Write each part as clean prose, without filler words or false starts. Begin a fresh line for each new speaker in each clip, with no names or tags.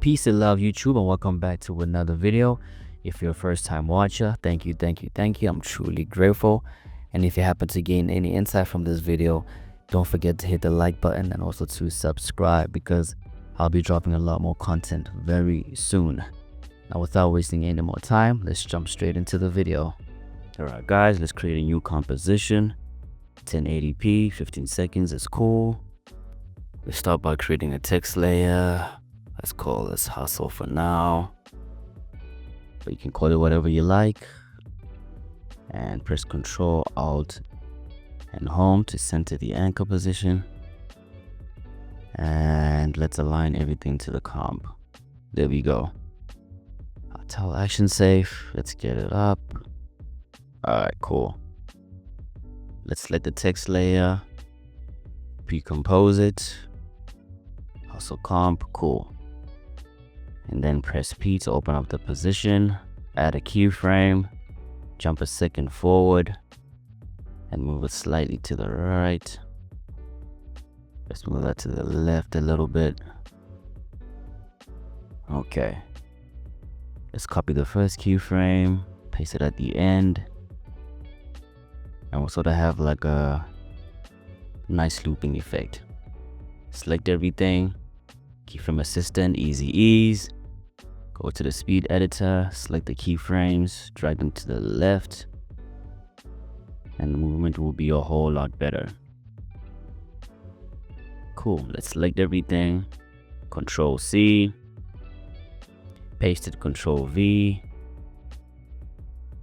Peace and love, YouTube, and welcome back to another video. If you're a first-time watcher, thank you. I'm truly grateful. And if you happen to gain any insight from this video, don't forget to hit the like button and also to subscribe, because I'll be dropping a lot more content very soon. Now, without wasting any more time, let's jump straight into the video. Alright guys, let's create a new composition. 1080p, 15 seconds is cool. Let's start by creating a text layer. Let's call this hustle for now, but you can call it whatever you like. And press Ctrl, Alt, and Home to center the anchor position. And let's align everything to the comp. There we go. I'll tell action safe. Let's get it up. Alright, cool. Let's select the text layer, pre-compose it, hustle comp, cool. And then press P to open up the position, add a keyframe, jump a second forward, and move it slightly to the right. Let's move that to the left a little bit. Okay. Let's copy the first keyframe, paste it at the end. And we'll sort of have like a nice looping effect. Select everything, keyframe assistant, easy ease. Go to the speed editor, select the keyframes, drag them to the left, and the movement will be a whole lot better. Cool, let's select everything, Control C, paste it, Control V,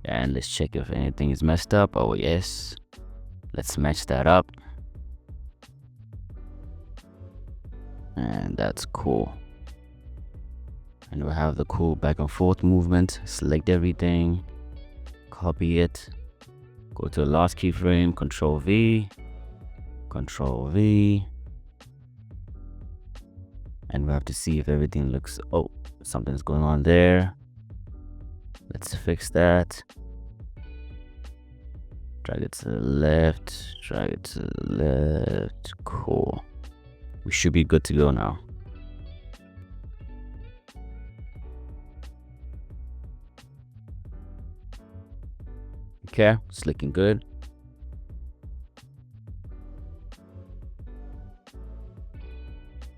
and let's check if anything is messed up. Oh yes, let's match that up. And that's cool. And we'll have the cool back and forth movement. Select everything, copy it, go to the last keyframe, Control V, Control V, and we have to see if everything looks, oh, something's going on there. Let's fix that. Drag it to the left, drag it to the left, cool. We should be good to go now. Okay, it's looking good.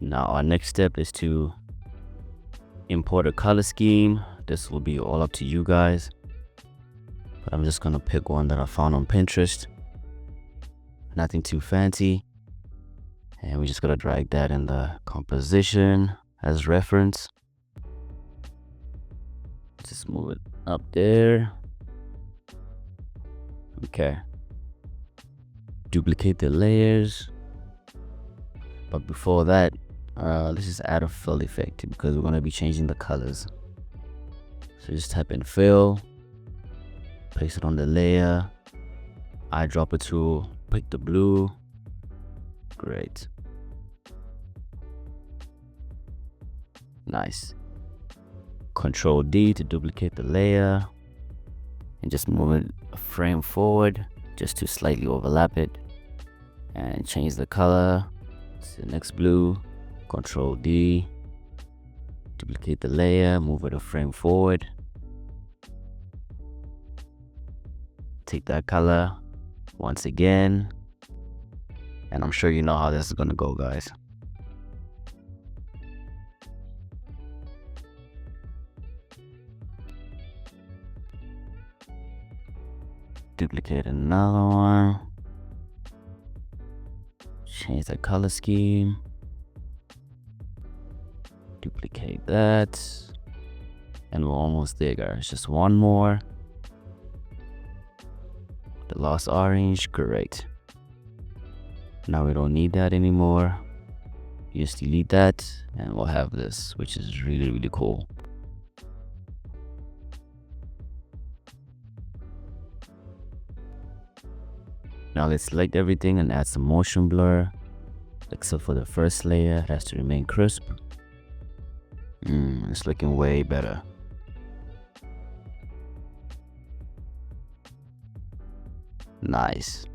Now our next step is to import a color scheme. This will be all up to you guys, but I'm just gonna pick one that I found on Pinterest. Nothing too fancy. And we just gotta drag that in the composition as reference. Just move it up there. Okay. Duplicate the layers. But before that, let's just add a fill effect, because we're gonna be changing the colors. So just type in fill, place it on the layer, eyedropper tool, pick the blue. Great. Nice. Control D to duplicate the layer and just move it a frame forward just to slightly overlap it, and change the color to the next blue. Control D, duplicate the layer, move it a frame forward, take that color once again, and I'm sure you know how this is gonna go, guys. Duplicate another one, change the color scheme, duplicate that, and we're almost there, guys. Just one more. The last orange, great. Now we don't need that anymore. You just delete that and we'll have this, which is really cool. Now let's select everything and add some motion blur, except for the first layer. It has to remain crisp. It's looking way better. Nice.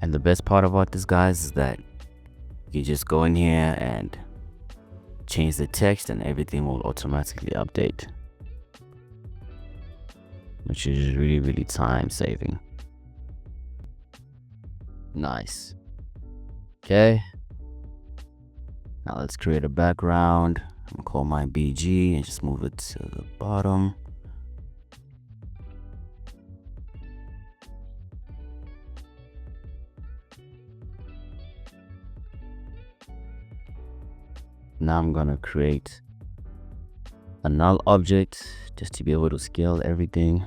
And the best part about this, guys, is that You just go in here and change the text and everything will automatically update, which is really time saving. Nice. Okay, now let's create a background. I'm gonna call mine BG and just move it to the bottom. Now I'm gonna create a null object just to be able to scale everything,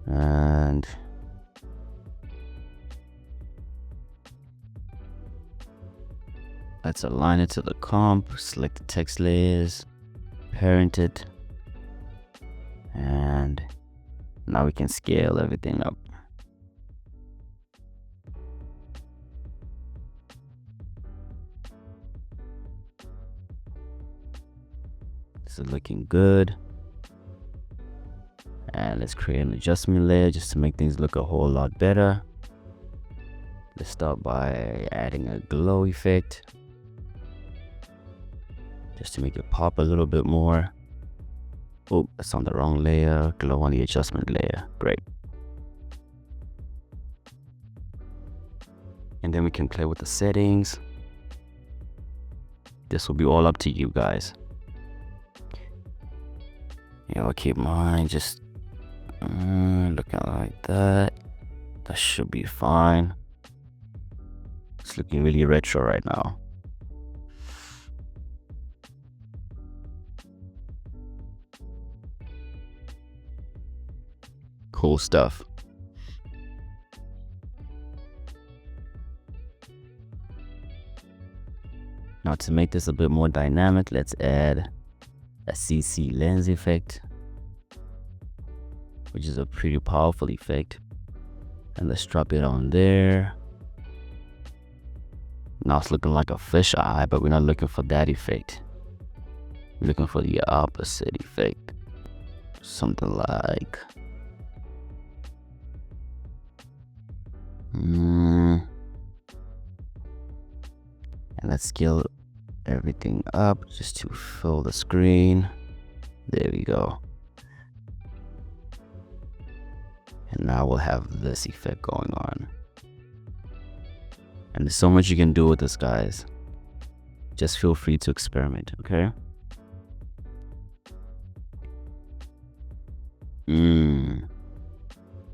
and let's align it to the comp. Select the text layers, parent it, and now we can scale everything up. This is looking good. And let's create an adjustment layer just to make things look a whole lot better. Let's start by adding a glow effect just to make it pop a little bit more. Oh, that's on the wrong layer. Glow on the adjustment layer. Great. And then we can play with the settings. This will be all up to you guys. I'll keep mine just looking like that. That should be fine. It's looking really retro right now. Cool stuff. Now to make this a bit more dynamic, let's add a CC lens effect, which is a pretty powerful effect, and let's drop it on there. Now it's looking like a fish eye, but we're not looking for that effect. We're looking for the opposite effect, something like and let's scale everything up just to fill the screen. There we go. And now we'll have this effect going on. And there's so much you can do with this, guys. Just feel free to experiment, okay?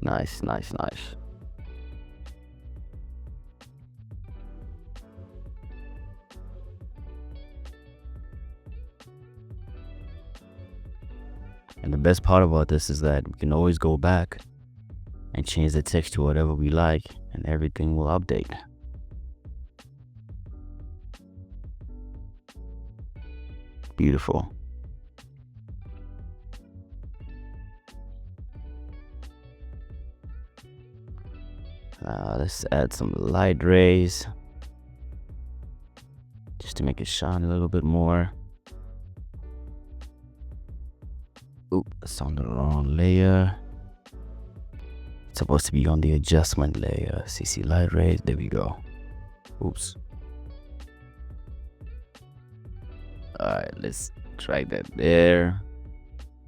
Nice. And the best part about this is that we can always go back and change the text to whatever we like, and everything will update. Beautiful. Let's add some light rays just to make it shine a little bit more. Oop, that's on the wrong layer. It's supposed to be on the adjustment layer. CC light rays, there we go. Oops. Alright, let's try that there.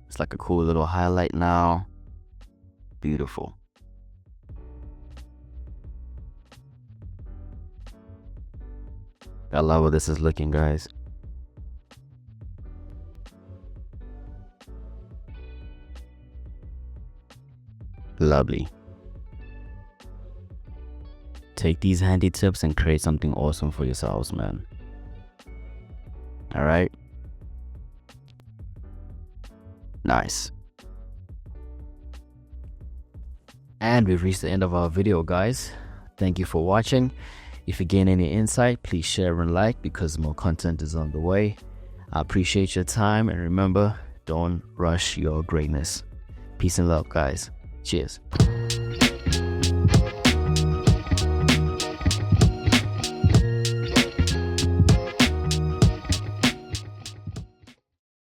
It's like a cool little highlight now. Beautiful. I love how this is looking, guys. Lovely. Take these handy tips and create something awesome for yourselves, man. All right. Nice. And we've reached the end of our video, guys. Thank you for watching. If you gain any insight, please share and like, because more content is on the way. I appreciate your time, and remember, don't rush your greatness. Peace and love, guys. Cheers.